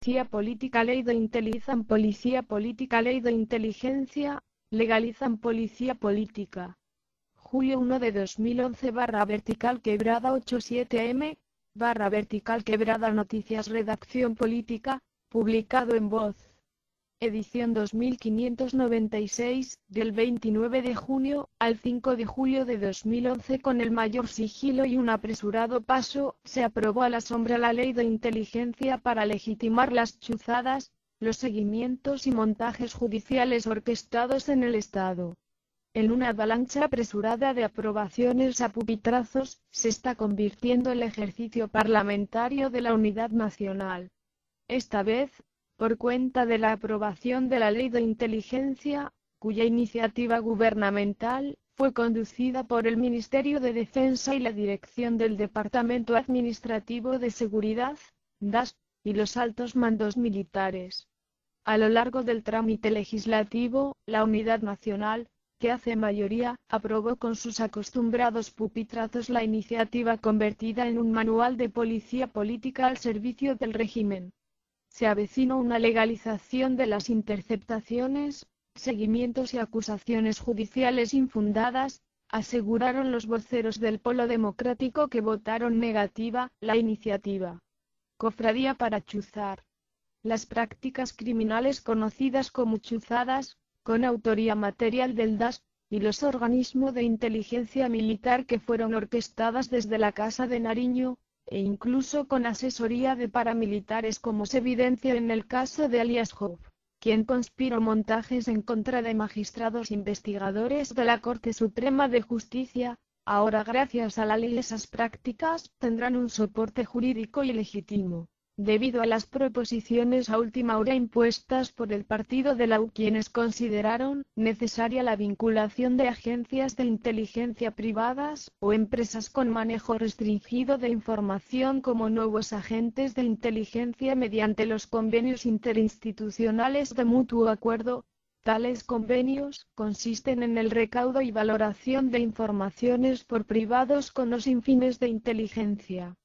policía política, ley de legalizan policía política, ley de inteligencia, legalizan policía política. Julio 1 de 2011 /vertical quebrada 87M, /vertical quebrada noticias redacción política, publicado en Voz. Edición 2596, del 29 de junio al 5 de julio de 2011. Con el mayor sigilo y un apresurado paso, se aprobó a la sombra la ley de inteligencia para legitimar las chuzadas, los seguimientos y montajes judiciales orquestados en el Estado. En una avalancha apresurada de aprobaciones a pupitrazos, se está convirtiendo el ejercicio parlamentario de la unidad nacional. Esta vez, por cuenta de la aprobación de la Ley de Inteligencia, cuya iniciativa gubernamental fue conducida por el Ministerio de Defensa y la Dirección del Departamento Administrativo de Seguridad, DAS, y los altos mandos militares. A lo largo del trámite legislativo, la Unidad Nacional, que hace mayoría, aprobó con sus acostumbrados pupitrazos la iniciativa convertida en un manual de policía política al servicio del régimen. Se avecina una legalización de las interceptaciones, seguimientos y acusaciones judiciales infundadas, aseguraron los voceros del Polo Democrático que votaron negativa la iniciativa. Cofradía para chuzar. Las prácticas criminales conocidas como chuzadas, con autoría material del DAS, y los organismos de inteligencia militar que fueron orquestadas desde la Casa de Nariño, e incluso con asesoría de paramilitares como se evidencia en el caso de alias Job, quien conspiró montajes en contra de magistrados investigadores de la Corte Suprema de Justicia. Ahora, gracias a la ley, esas prácticas tendrán un soporte jurídico y legítimo, debido a las proposiciones a última hora impuestas por el partido de la U, quienes consideraron necesaria la vinculación de agencias de inteligencia privadas o empresas con manejo restringido de información como nuevos agentes de inteligencia mediante los convenios interinstitucionales de mutuo acuerdo. Tales convenios consisten en el recaudo y valoración de informaciones por privados con o sin fines de inteligencia,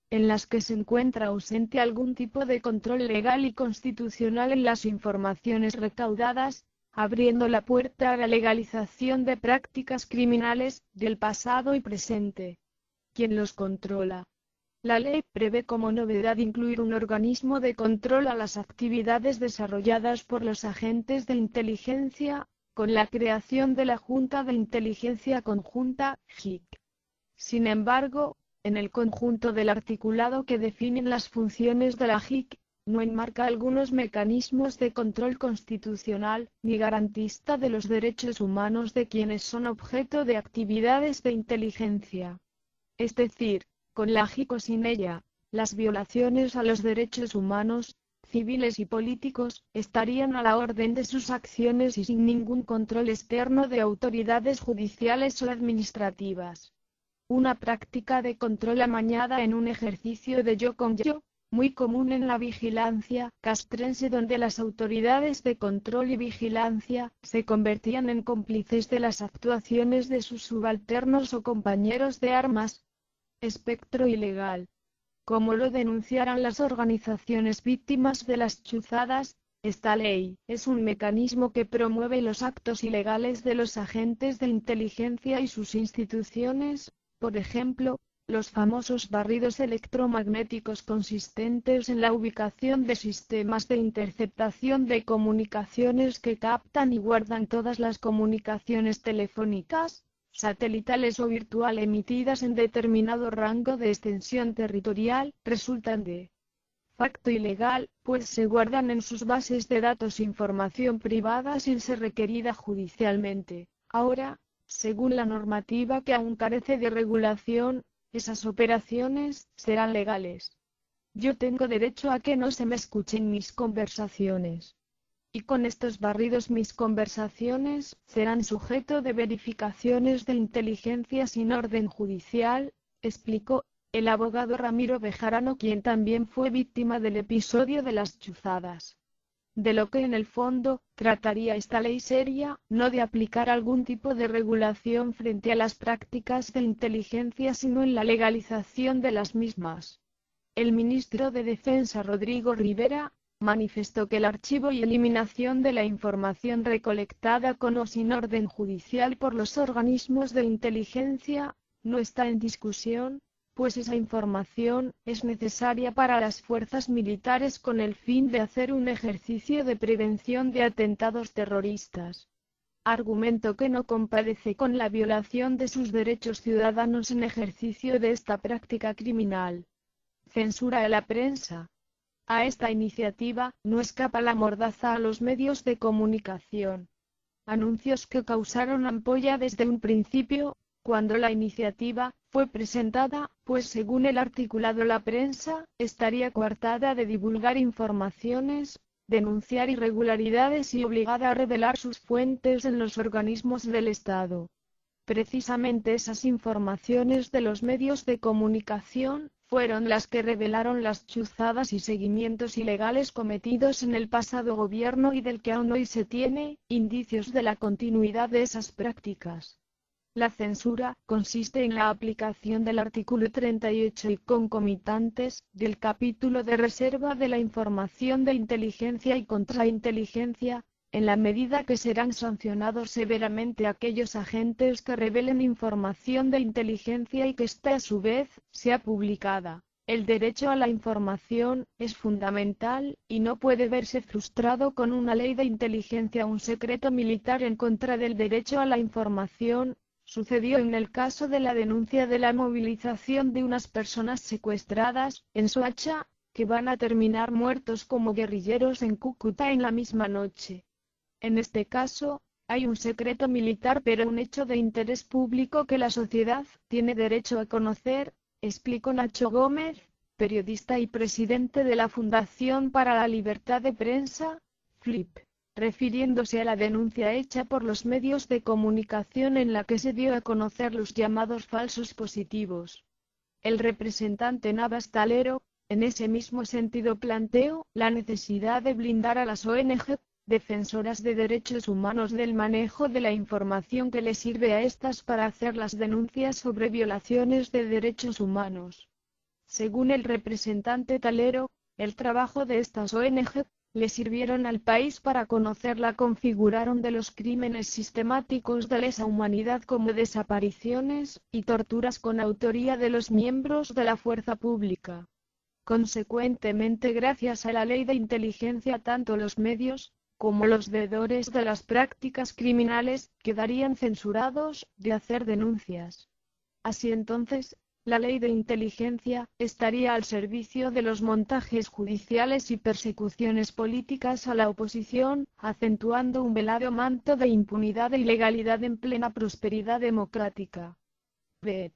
en las que se encuentra ausente algún tipo de control legal y constitucional en las informaciones recaudadas, abriendo la puerta a la legalización de prácticas criminales, del pasado y presente. ¿Quién los controla? La ley prevé como novedad incluir un organismo de control a las actividades desarrolladas por los agentes de inteligencia, con la creación de la Junta de Inteligencia Conjunta, JIC. Sin embargo, en el conjunto del articulado que definen las funciones de la JIC, no enmarca algunos mecanismos de control constitucional, ni garantista de los derechos humanos de quienes son objeto de actividades de inteligencia. Es decir, con la JIC o sin ella, las violaciones a los derechos humanos, civiles y políticos, estarían a la orden de sus acciones y sin ningún control externo de autoridades judiciales o administrativas. Una práctica de control amañada en un ejercicio de yo con yo, muy común en la vigilancia castrense, donde las autoridades de control y vigilancia se convertían en cómplices de las actuaciones de sus subalternos o compañeros de armas. Espectro ilegal. Como lo denunciaran las organizaciones víctimas de las chuzadas, esta ley es un mecanismo que promueve los actos ilegales de los agentes de inteligencia y sus instituciones, por ejemplo, los famosos barridos electromagnéticos consistentes en la ubicación de sistemas de interceptación de comunicaciones que captan y guardan todas las comunicaciones telefónicas, satelitales o virtual emitidas en determinado rango de extensión territorial, resultan de facto ilegal, pues se guardan en sus bases de datos información privada sin ser requerida judicialmente. Ahora, según la normativa que aún carece de regulación, esas operaciones serán legales. Yo tengo derecho a que no se me escuchen mis conversaciones. Y con estos barridos mis conversaciones serán sujeto de verificaciones de inteligencia sin orden judicial, explicó el abogado Ramiro Bejarano, quien también fue víctima del episodio de las chuzadas. De lo que en el fondo trataría esta ley sería, no de aplicar algún tipo de regulación frente a las prácticas de inteligencia, sino en la legalización de las mismas. El ministro de Defensa Rodrigo Rivera manifestó que el archivo y eliminación de la información recolectada con o sin orden judicial por los organismos de inteligencia no está en discusión, pues esa información es necesaria para las fuerzas militares con el fin de hacer un ejercicio de prevención de atentados terroristas. Argumento que no compadece con la violación de sus derechos ciudadanos en ejercicio de esta práctica criminal. Censura a la prensa. A esta iniciativa no escapa la mordaza a los medios de comunicación. Anuncios que causaron ampolla desde un principio, cuando la iniciativa fue presentada, pues según el articulado la prensa estaría coartada de divulgar informaciones, denunciar irregularidades y obligada a revelar sus fuentes en los organismos del Estado. Precisamente esas informaciones de los medios de comunicación fueron las que revelaron las chuzadas y seguimientos ilegales cometidos en el pasado gobierno y del que aún hoy se tiene indicios de la continuidad de esas prácticas. La censura consiste en la aplicación del artículo 38 y concomitantes del capítulo de reserva de la información de inteligencia y contrainteligencia, en la medida que serán sancionados severamente aquellos agentes que revelen información de inteligencia y que ésta a su vez sea publicada. El derecho a la información es fundamental, y no puede verse frustrado con una ley de inteligencia o un secreto militar en contra del derecho a la información. Sucedió en el caso de la denuncia de la movilización de unas personas secuestradas en Soacha, que van a terminar muertos como guerrilleros en Cúcuta en la misma noche. En este caso, hay un secreto militar pero un hecho de interés público que la sociedad tiene derecho a conocer, explicó Nacho Gómez, periodista y presidente de la Fundación para la Libertad de Prensa, FLIP, refiriéndose a la denuncia hecha por los medios de comunicación en la que se dio a conocer los llamados falsos positivos. El representante Navas Talero, en ese mismo sentido planteó la necesidad de blindar a las ONG, defensoras de derechos humanos del manejo de la información que les sirve a estas para hacer las denuncias sobre violaciones de derechos humanos. Según el representante Talero, el trabajo de estas ONG le sirvieron al país para conocer la configuración de los crímenes sistemáticos de lesa humanidad como desapariciones y torturas con autoría de los miembros de la fuerza pública. Consecuentemente, gracias a la ley de inteligencia, tanto los medios como los veedores de las prácticas criminales quedarían censurados de hacer denuncias. Así entonces, la ley de inteligencia estaría al servicio de los montajes judiciales y persecuciones políticas a la oposición, acentuando un velado manto de impunidad e ilegalidad en plena prosperidad democrática. Bet.